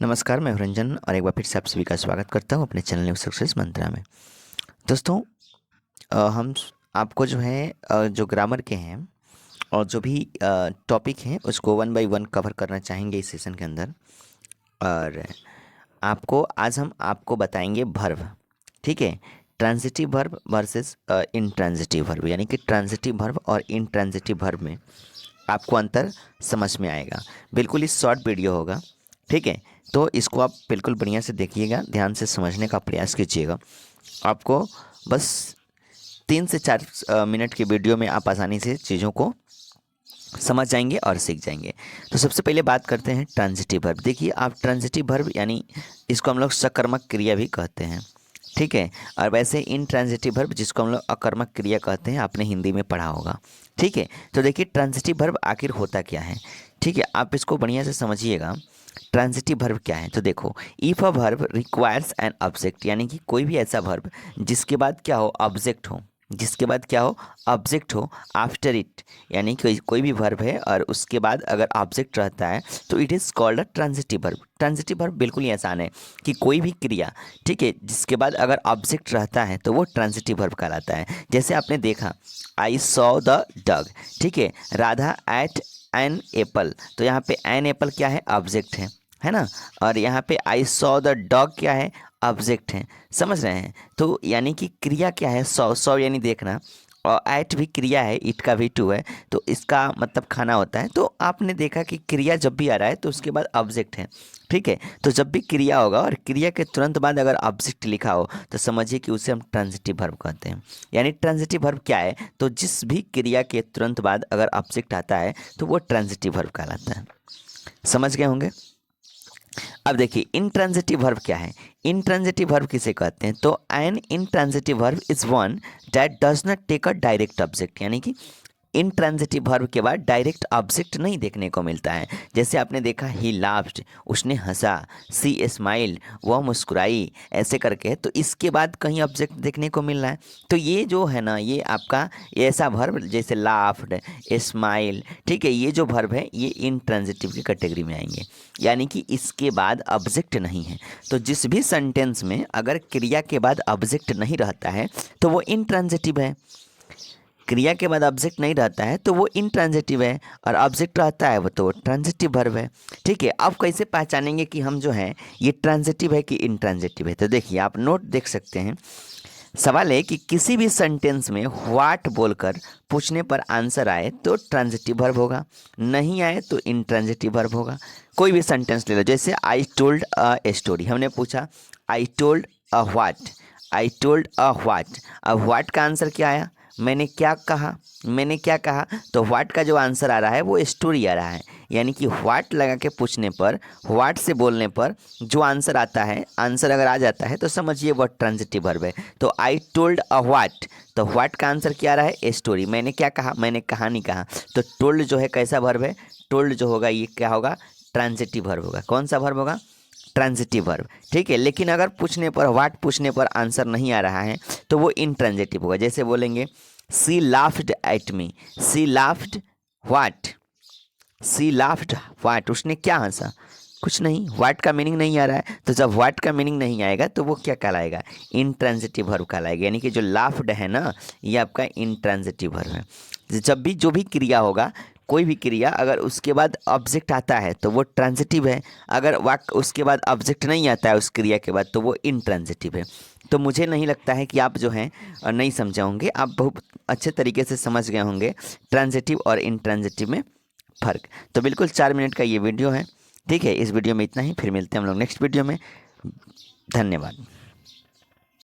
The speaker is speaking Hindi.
नमस्कार, मैं हूं रंजन और एक बार फिर से आप सभी का स्वागत करता हूं अपने चैनल न्यू सक्सेस मंत्रा में। दोस्तों, आपको जो है जो ग्रामर के हैं और जो भी टॉपिक हैं उसको वन बाय वन कवर करना चाहेंगे इस सेशन के अंदर। और आज हम आपको बताएंगे वर्ब। ठीक है, transitive verb versus intransitive verb, यानी कि ट्रांजिटिव वर्ब और इनट्रांजिटिव वर्ब में आपको अंतर समझ में आएगा। बिल्कुल इस शॉर्ट वीडियो होगा। ठीक है, तो इसको आप बिल्कुल बढ़िया से देखिएगा, ध्यान से समझने का प्रयास कीजिएगा। आपको बस 3 से 4 मिनट की वीडियो में आप आसानी से चीज़ों को समझ जाएंगे और सीख जाएंगे। तो सबसे पहले बात करते हैं ट्रांजिटिव वर्ब। देखिए, आप ट्रांजिटिव वर्ब यानी इसको हम लोग सकर्मक क्रिया भी कहते हैं। ठीक है, और वैसे इनट्रांजिटिव वर्ब जिसको हम लोग अकर्मक क्रिया कहते हैं, आपने हिंदी में पढ़ा होगा। ठीक है, तो देखिए ट्रांजिटिव वर्ब आखिर होता क्या है। ठीक है, आप इसको बढ़िया से समझिएगा। ट्रांजिटिव वर्ब क्या है, तो देखो, if a verb requires an object, यानी कि कोई भी ऐसा वर्ब जिसके बाद क्या हो, ऑब्जेक्ट हो, जिसके बाद क्या हो, ऑब्जेक्ट हो, आफ्टर इट, यानी कि कोई भी वर्ब है और उसके बाद अगर ऑब्जेक्ट रहता है तो it is called a transitive verb. Transitive verb बिल्कुल ही आसान है कि कोई भी क्रिया, ठीक है, जिसके बाद अगर ऑब्जेक्ट रहता है तो वो ट्रांजिटिव वर्ब कहलाता है। जैसे आपने देखा, आई सॉ द डग। ठीक है, राधा एट एन एप्पल, तो यहाँ पे एन एप्पल क्या है, ऑब्जेक्ट है ना। और यहाँ पे आई सॉ द डॉग क्या है, ऑब्जेक्ट है। समझ रहे हैं, तो यानी कि क्रिया क्या है, सॉ, सॉ यानी देखना, और एट भी क्रिया है, इट का भी टू है, तो इसका मतलब खाना होता है। तो आपने देखा कि क्रिया जब भी आ रहा है तो उसके बाद ऑब्जेक्ट है। ठीक है, तो जब भी क्रिया होगा और क्रिया के तुरंत बाद अगर ऑब्जेक्ट लिखा हो तो समझिए कि उसे हम ट्रांजिटिव वर्ब कहते हैं। यानी ट्रांजिटिव वर्ब क्या है, तो जिस भी क्रिया के तुरंत बाद अगर ऑब्जेक्ट आता है तो वो ट्रांजिटिव वर्ब कहलाता है। समझ गए होंगे। अब देखिए इनट्रांजिटिव वर्ब क्या है। इनट्रांजिटिव वर्ब किसे कहते हैं, तो an intransitive verb is one that does not take a direct object, यानी कि इनट्रांजिटिव वर्ब के बाद डायरेक्ट ऑब्जेक्ट नहीं देखने को मिलता है। जैसे आपने देखा, ही लाफ्ड, उसने हंसा, सी स्माइल्ड, वह मुस्कुराई, ऐसे करके, तो इसके बाद कहीं ऑब्जेक्ट देखने को मिल रहा है। तो ये जो है ना, ये आपका ऐसा वर्ब जैसे लाफ्ड, स्माइल, ठीक है, ये जो वर्ब है ये इनट्रांजिटिव की कैटेगरी में आएंगे, यानी कि इसके बाद ऑब्जेक्ट नहीं है। तो जिस भी सेंटेंस में अगर क्रिया के बाद ऑब्जेक्ट नहीं रहता है तो वो इनट्रांजिटिव है। क्रिया के बाद ऑब्जेक्ट नहीं रहता है तो वो इनट्रांजिटिव है, और ऑब्जेक्ट रहता है वो तो ट्रांजिटिव वर्ब है। ठीक है, अब कैसे पहचानेंगे कि हम जो है ये ट्रांजिटिव है कि इनट्रांजिटिव है, तो देखिए आप नोट देख सकते हैं। सवाल है कि किसी भी सेंटेंस में व्हाट बोलकर पूछने पर आंसर आए तो ट्रांजिटिव वर्ब होगा, नहीं आए तो इनट्रांजिटिव वर्ब होगा। कोई भी सेंटेंस ले लो, जैसे आई टोल्ड अ स्टोरी, हमने पूछा I told a what, I told a what, अब व्हाट का आंसर क्या आया, मैंने क्या कहा, मैंने क्या कहा, तो व्हाट का जो आंसर आ रहा है वो स्टोरी आ रहा है। यानी कि व्हाट लगा के पूछने पर, व्हाट से बोलने पर जो आंसर आता है, आंसर अगर आ जाता है तो समझिए वह ट्रांजिटिव वर्ब है। तो आई टोल्ड अ व्हाट, तो व्हाट का आंसर क्या आ रहा है, स्टोरी, मैंने क्या कहा, मैंने कहा नहीं कहा। तो टोल्ड जो है कैसा वर्ब है, टोल्ड जो होगा ये क्या होगा, ट्रांजिटिव वर्ब होगा। कौन सा वर्ब होगा, ट्रांजिटिव वर्ब। ठीक है, लेकिन अगर पूछने पर, व्हाट पूछने पर आंसर नहीं आ रहा है तो वो इनट्रांजिटिव होगा। जैसे बोलेंगे she laughed at me, she laughed what, she laughed what, उसने क्या हंसा, कुछ नहीं, व्हाट का मीनिंग नहीं आ रहा है। तो जब व्हाट का मीनिंग नहीं आएगा तो वो क्या कहलाएगा, इनट्रांजिटिव वर्ब कहलाएगा। यानी कि जो लाफ्ड है ना, ये आपका इनट्रांजिटिव वर्ब है। जब भी जो भी क्रिया होगा, कोई भी क्रिया अगर उसके बाद ऑब्जेक्ट आता है तो वो ट्रांजिटिव है, अगर वाक उसके बाद ऑब्जेक्ट नहीं आता है उस क्रिया के बाद तो वो इनट्रांजिटिव है। तो मुझे नहीं लगता है कि आप जो हैं नहीं समझे होंगे, आप बहुत अच्छे तरीके से समझ गए होंगे ट्रांजिटिव और इनट्रांजिटिव में फ़र्क। तो बिल्कुल 4 मिनट का ये वीडियो है। ठीक है, इस वीडियो में इतना ही, फिर मिलते हैं हम लोग नेक्स्ट वीडियो में। धन्यवाद।